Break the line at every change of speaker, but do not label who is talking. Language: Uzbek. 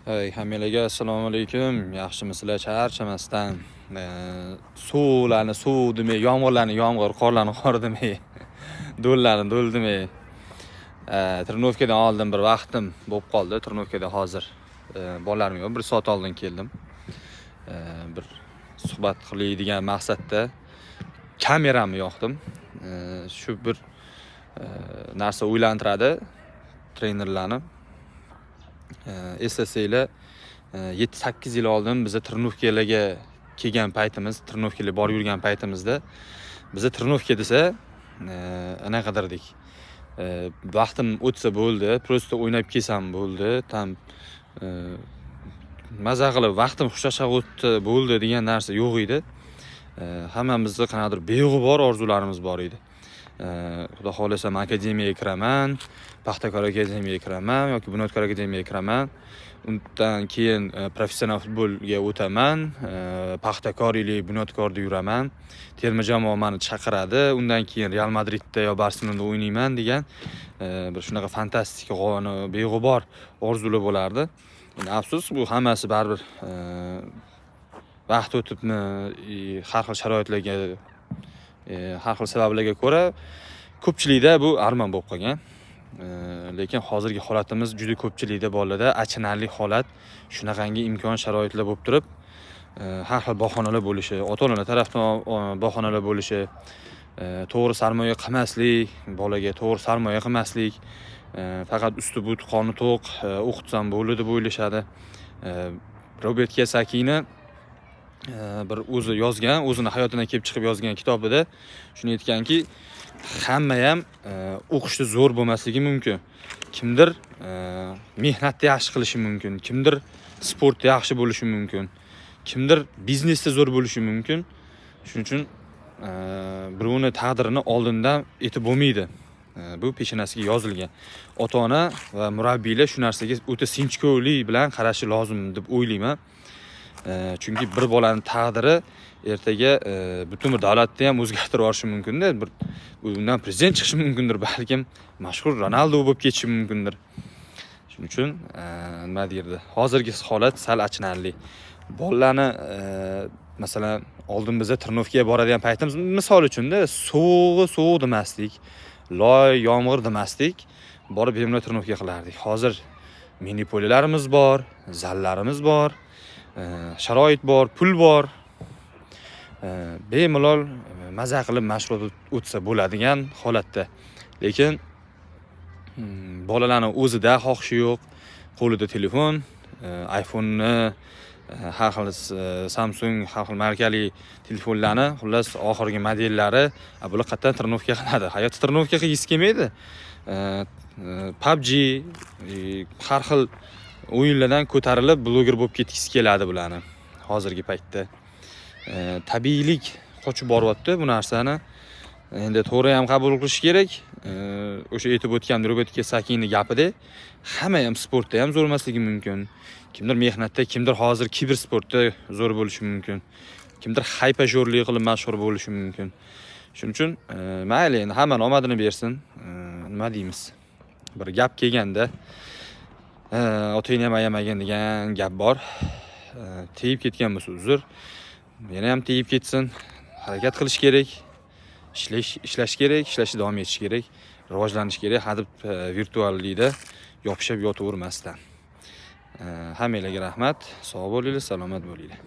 Hammalarga assalomu alaykum. Yaxshimisizlar? Charchamasdan. Suvlarni suv demay, yomg'irlarni yomg'ir, qorlarni qor demay, do'llarni do'l demay. Trenovkadan oldin bir vaqtim bo'lib qoldi. Trenovkada hozir bolalarim yo'q. 1 soat oldin keldim. Bir suhbat qilaydigan maqsadda kameramni yoqdim. Shu bir narsa o'ylantiradi trenerlarni. Eslasanglar 7-8 yil oldin biza Trenovkalarga kelgan paytimiz, Trenovkaga borib yurgan paytimizda biza Trenovka desa anaqa qidirdik. Vaqtim o'tsa bo'ldi, prosta o'ynab kelsam bo'ldi, tam maza qilib vaqtim xushachaq o'tdi bo'ldi degan narsa yo'q edi. Hammamizda qanaqadir beg'ubor orzularimiz bor edi. Xudo xolasa akademiyaga kiraman, Paxtakor akademiyaga kiraman yoki Bunyodkor akademiyaga kiraman. Undan keyin professional futbolga o'taman, Paxtakor yoki Bunyodkorda yuraman. Terma jamoa meni chaqiradi, undan keyin Real Madridda yo Barselonada o'ynayman degan bir shunaqa fantastik g'oyani beg'ubor orzular bo'lardi. Endi afsus, bu hammasi baribir vaqt o'tibmi, har xil sharoitlarga, har xil sabablarga ko'ra ko'pchilikda bu armon bo'lib qolgan. Lekin hozirgi holatimiz juda ko'pchilikda bolalarda achinarli holat. Shunaqangi imkon sharoitlar bo'lib turib, har xil bahonalar bo'lishi, ota-onalar tarafdan bahonalar bo'lishi, to'g'ri sarmoya qilmaslik, bolaga to'g'ri sarmoya qilmaslik, faqat usti but qorni to'q o'qitsam bo'ladi deb o'ylashadi. Robert Kiyosakini bir o'zi yozgan, o'zini hayotidan kelib chiqib yozgan kitobida shuni aytganki, hamma ham o'qishda zo'r bo'lmasligi mumkin. Kimdir mehnatda yaxshi qilishi mumkin, kimdir sportda yaxshi bo'lishi mumkin, kimdir biznesda zo'r bo'lishi mumkin. Shuning uchun birovni taqdirini oldindan aytib bo'lmaydi. Bu peshonasiga yozilgan. Ota-ona va murabbiylar shu narsaga o'ta sinchkovlik bilan qarashi lozim deb o'ylayman. Chunki bir bolaning taqdiri ertaga butun bir davlatni ham o'zgartirib yuborishi mumkin-da. Bundan prezident chiqishi mumkindir, balkim mashhur Ronaldo bo'lib ketishi mumkindir. Shuning uchun nima deydi? Hozirgi holat sal achinarli. Bolalarni masalan, oldin biza Trenovkaga boradigan paytimiz misol uchun-da, sovuq demasdik, loy, yomg'ir demasdik, borib bemalol Trenovka qilardik. Hozir mini polilarimiz bor, zallarimiz bor, sharoit bor, pul bor. Bemalol maza qilib mashg'ulot o'tsa bo'ladigan holatda. Lekin bolalarning o'zida xohishi yo'q. Qo'lida telefon, iPhone'ni, har xil Samsung, har xil markali telefonlarni, xullas oxirgi modellari, bular qatdan Trenovka qiladi. Hayot Trenovka qilgisi kelmaydi. PUBG, har xil o'yinlardan ko'tarilib bloger bo'lib ketgisi keladi bularni hozirgi paytda. Tabiiylik qochib boryapti bu narsani. Endi to'g'ri ham qabul qilish kerak. O'sha aytib o'tgan Robert Kiyosakini gapida hamma ham sportda ham zo'r emasligi mumkin. Kimdir mehnatda, kimdir hozir kibersportda zo'r bo'lishi mumkin. Kimdir haypajorlik qilib mashhur bo'lishi mumkin. Shuning uchun mayli, endi hammani omadini bersin. Nima deymiz? Bir gap kelganda otangni ham ayamagin degan gap bor. Tegib ketgan bo'lsa uzr. Yana ham tegib ketsin. Harakat qilish kerak. Ishlash kerak, ishlashni davom etish kerak, rivojlanish kerak, hadeb virtuallikda yopishib yotavermasdan. Hammalarga rahmat, sog' bo'linglar, salomat bo'linglar.